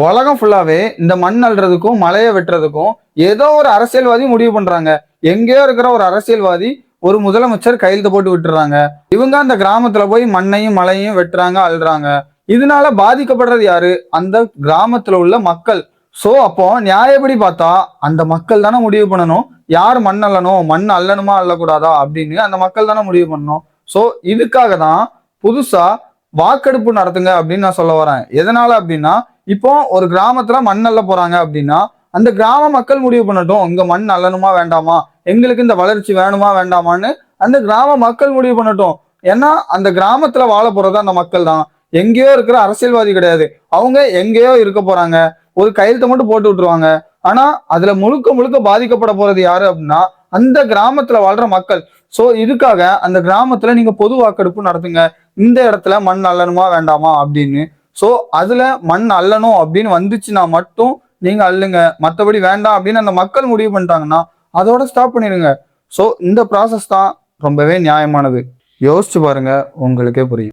உலகம் ஃபுல்லாவே இந்த மண் அள்ளுறதுக்கும் மலையை வெட்டுறதுக்கும் ஏதோ ஒரு அரசியல்வாதி முடிவு பண்றாங்க. எங்கேயோ இருக்கிற ஒரு அரசியல்வாதி ஒரு முதலமைச்சர் கையெழுத்து போட்டு விட்டுறாங்க. இவங்க அந்த கிராமத்துல போய் மண்ணையும் மலையையும் வெட்டுறாங்க, அள்ளுறாங்க. இதனால பாதிக்கப்படுறது யாரு? அந்த கிராமத்துல உள்ள மக்கள். சோ அப்போ நியாயப்படி பார்த்தா அந்த மக்கள் தானே முடிவு பண்ணணும். யார் மண் அள்ளணும், மண் அள்ளணுமா அள்ளக்கூடாதா அப்படின்னு அந்த மக்கள் தானே முடிவு பண்ணணும். சோ இதுக்காக தான் புதுசா வாக்கெடுப்பு நடத்துங்க அப்படின்னு நான் சொல்ல வரேன். எதனால அப்படின்னா, இப்போ ஒரு கிராமத்துல மண் அள்ள போறாங்க அப்படின்னா அந்த கிராம மக்கள் முடிவு பண்ணட்டும், இங்க மண் அள்ளணுமா வேண்டாமா, எங்களுக்கு இந்த வளர்ச்சி வேணுமா வேண்டாமான்னு அந்த கிராம மக்கள் முடிவு பண்ணட்டும். ஏன்னா அந்த கிராமத்துல வாழ போறது அந்த மக்கள் தான். எங்கேயோ இருக்கிற அரசியல்வாதி கிடையாது. அவங்க எங்கேயோ இருக்க போறாங்க, ஒரு கையெழுத்தை மட்டும் போட்டு விட்டுருவாங்க. ஆனா அதுல முழுக்க முழுக்க பாதிக்கப்பட போறது யாரு அப்படின்னா அந்த கிராமத்துல வாழ்ற மக்கள். சோ இதுக்காக அந்த கிராமத்துல நீங்க பொது வாக்கெடுப்பு நடத்துங்க, இந்த இடத்துல மண் அள்ளணுமா வேண்டாமா அப்படின்னு. சோ அதுல மண் அள்ளணும் அப்படின்னு வந்துச்சுன்னா மட்டும் நீங்க அள்ளுங்க, மத்தபடி வேண்டாம் அப்படின்னு அந்த மக்கள் முடிவு பண்ணிட்டாங்கன்னா அதோட ஸ்டாப் பண்ணிடுங்க. சோ இந்த ப்ராசஸ் தான் ரொம்பவே நியாயமானது. யோசிச்சு பாருங்க, உங்களுக்கே புரியும்.